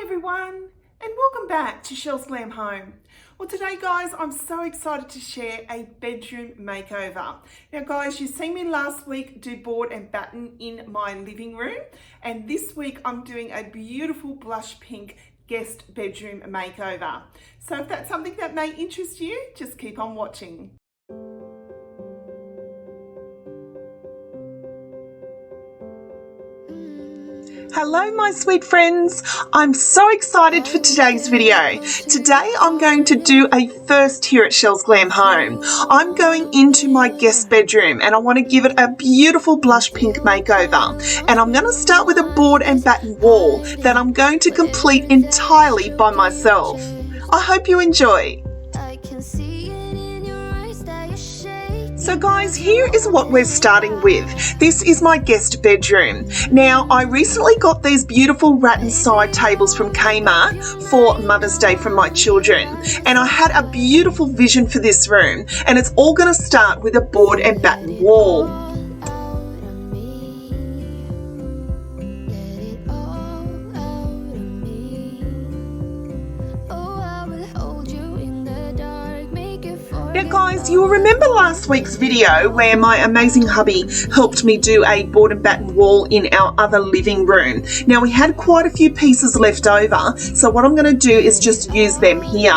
everyone, and welcome back to Chelle's Glam Home. Well, today guys, I'm so excited to share a bedroom makeover. Now guys, you seen me last week do board and batten in my living room, and this week I'm doing a beautiful blush pink guest bedroom makeover. So if that's something that may interest you, just keep on watching. Hello my sweet friends, I'm so excited for today's video. Today I'm going to do a first here at Chelle's Glam Home. I'm going into my guest bedroom and I want to give it a beautiful blush pink makeover. And I'm going to start with a board and batten wall that I'm going to complete entirely by myself. I hope you enjoy. So guys, here is what we're starting with. This is my guest bedroom. Now, I recently got these beautiful rattan side tables from Kmart for Mother's Day from my children. And I had a beautiful vision for this room. And it's all going to start with a board and batten wall. Now guys, you'll remember last week's video where my amazing hubby helped me do a board and batten wall in our other living room. Now we had quite a few pieces left over, so what I'm going to do is just use them here.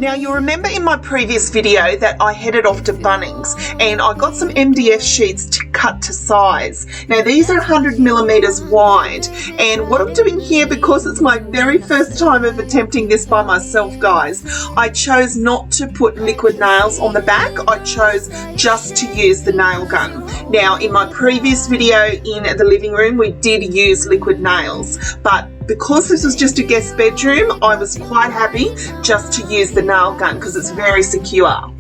Now you'll remember in my previous video that I headed off to Bunnings and I got some MDF sheets to cut to size. Now these are 100mm wide, and what I'm doing here, because it's my very first time of attempting this by myself guys, I chose not to put liquid nails on the back. I chose just to use the nail gun. Now in my previous video in the living room we did use liquid nails, but because this was just a guest bedroom, I was quite happy just to use the nail gun because it's very secure.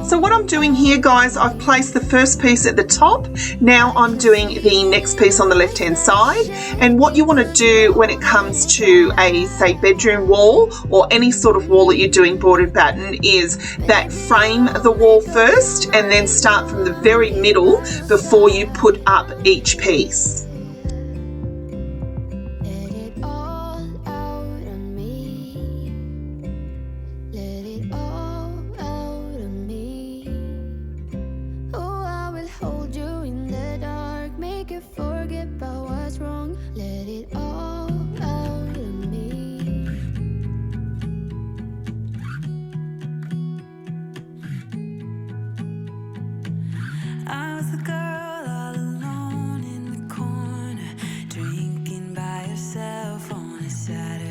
So what I'm doing here guys, I've placed the first piece at the top. Now I'm doing the next piece on the left hand side, and what you want to do when it comes to a say bedroom wall or any sort of wall that you're doing board and batten is that frame the wall first and then start from the very middle before you put up each piece.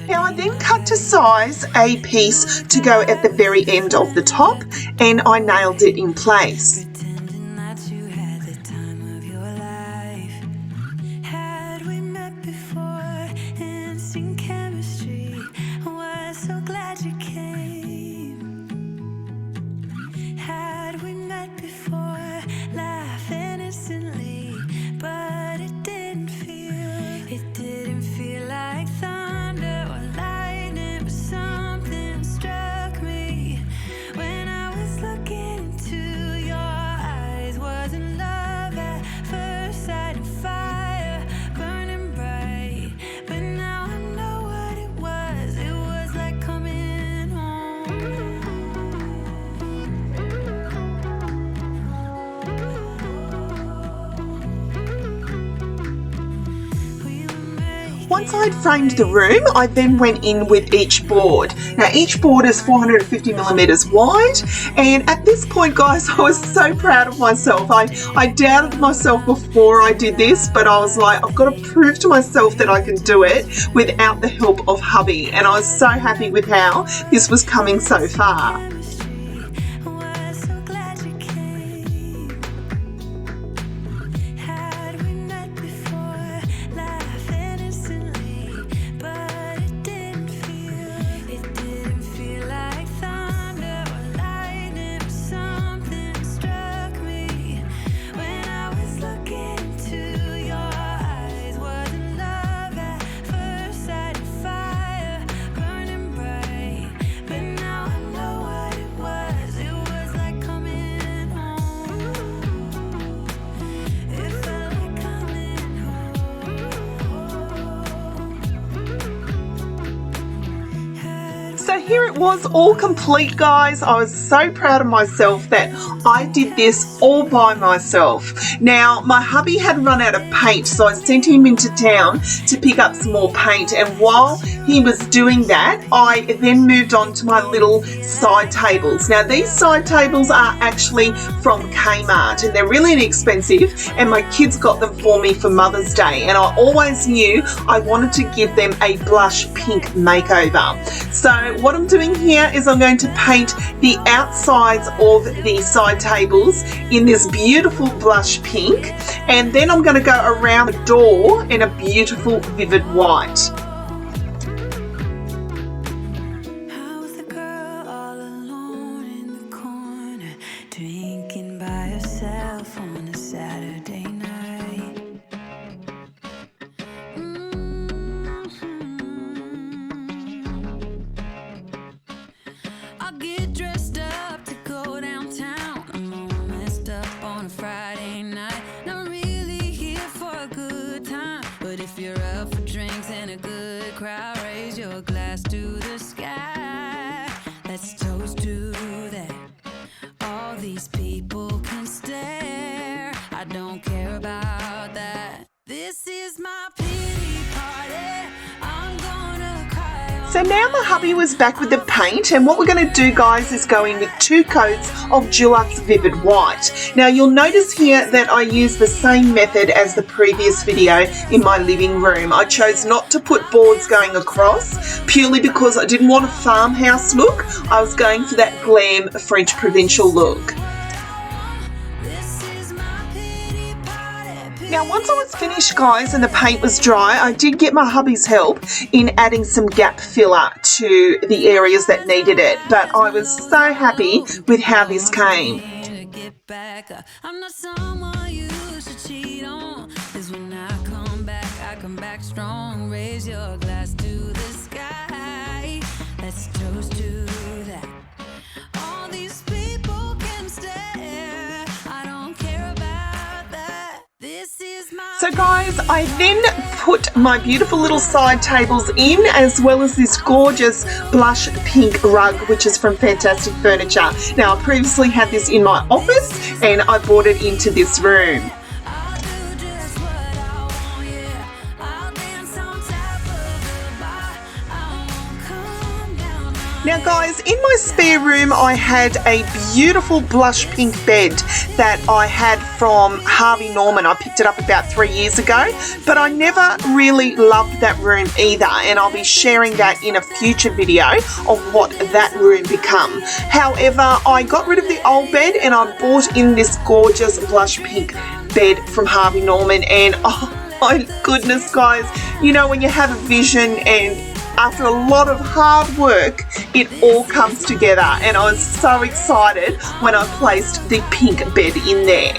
Now I then cut to size a piece to go at the very end of the top, and I nailed it in place. Once I'd framed the room, I then went in with each board. Now each board is 450mm wide, and at this point guys, I was so proud of myself. I doubted myself before I did this, but I was like, I've got to prove to myself that I can do it without the help of hubby, and I was so happy with how this was coming so far. Like thunder or lightning, something struck me. here it was, all complete, guys. I was so proud of myself that I did this all by myself. Now, my hubby had run out of paint, so I sent him into town to pick up some more paint, and while he was doing that, I then moved on to my little side tables. Now, these side tables are actually from Kmart, and they're really inexpensive, and my kids got them for me for Mother's Day, and I always knew I wanted to give them a blush pink makeover. So what I'm doing here is I'm going to paint the outsides of the side tables in this beautiful blush pink, and then I'm going to go around the door in a beautiful vivid white. So now my hubby was back with the paint, and what we're going to do, guys, is go in with 2 coats of Dulux Vivid White. Now you'll notice here that I use the same method as the previous video in my living room. I chose not to put boards going across purely because I didn't want a farmhouse look. I was going for that glam French provincial look. Now, once I was finished, guys, and the paint was dry, I did get my hubby's help in adding some gap filler to the areas that needed it. But I was so happy with how this came. I'm not someone you should cheat on. 'Cause when I come back strong. Raise your glass to the sky. Let's toast to that. All these people can stare. I don't care about that. This is my... So guys, I then put my beautiful little side tables in, as well as this gorgeous blush pink rug, which is from Fantastic Furniture. Now, I previously had this in my office and I brought it into this room. Now guys, in my spare room I had a beautiful blush pink bed that I had from Harvey Norman. I picked it up about 3 years ago, but I never really loved that room either, and I'll be sharing that in a future video of what that room become. However, I got rid of the old bed and I bought in this gorgeous blush pink bed from Harvey Norman, and oh my goodness guys, you know when you have a vision and after a lot of hard work, it all comes together, and I was so excited when I placed the pink bed in there.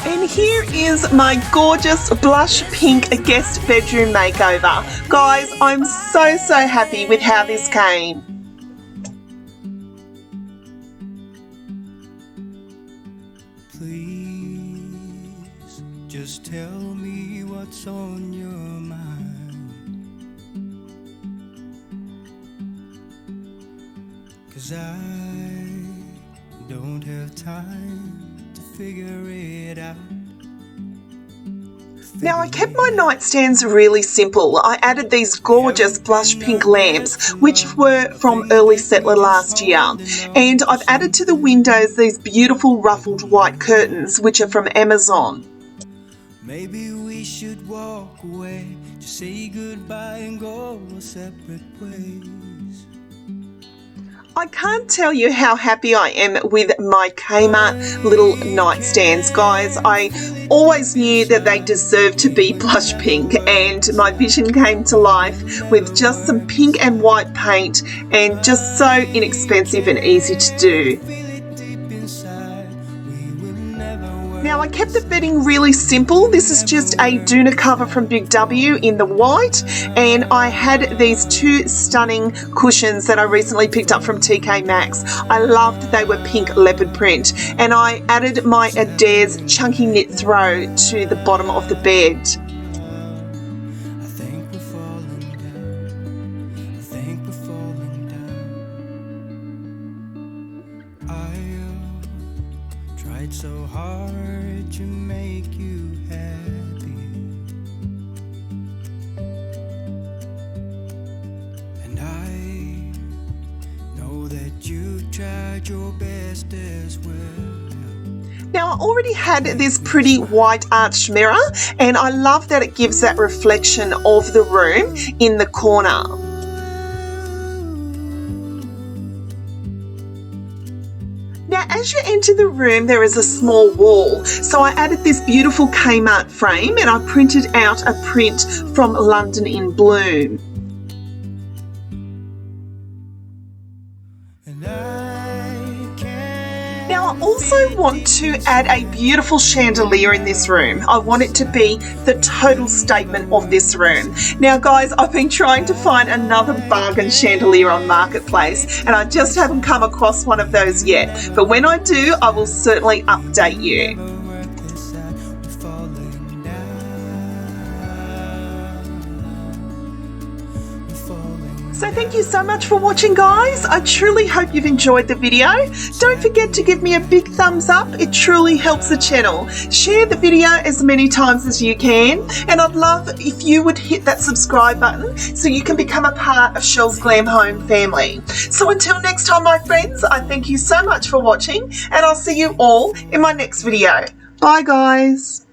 And here is my gorgeous blush pink guest bedroom makeover. Guys, I'm so happy with how this came. Please, just tell me what's on your mind. 'Cause I don't have time to figure it out. Now, I kept my nightstands really simple. I added these gorgeous blush pink lamps, which were from Early Settler last year. And I've added to the windows these beautiful ruffled white curtains, which are from Amazon. Maybe we should walk away, just say goodbye and go our separate ways. I can't tell you how happy I am with my Kmart little nightstands, guys. I always knew that they deserved to be blush pink, and my vision came to life with just some pink and white paint, and just so inexpensive and easy to do. Now, Now I kept the bedding really simple. This is just a doona cover from Big W in the white, and I had these two stunning cushions that I recently picked up from TK Maxx. I loved they were pink leopard print, and I added my Adair's chunky knit throw to the bottom of the bed. So hard to make you happy, and I know that you tried your best as well. Now I already had this pretty white arched mirror, and I love that it gives that reflection of the room in the corner. Now as you enter the room there is a small wall, so I added this beautiful Kmart frame and I printed out a print from London in Bloom. Now I also want to add a beautiful chandelier in this room. I want it to be the total statement of this room. Now guys, I've been trying to find another bargain chandelier on Marketplace and I just haven't come across one of those yet. But when I do, I will certainly update you. So thank you so much for watching, guys. I truly hope you've enjoyed the video. Don't forget to give me a big thumbs up. It truly helps the channel. Share the video as many times as you can. And I'd love if you would hit that subscribe button so you can become a part of Chelle's Glam Home family. So until next time, my friends, I thank you so much for watching and I'll see you all in my next video. Bye, guys.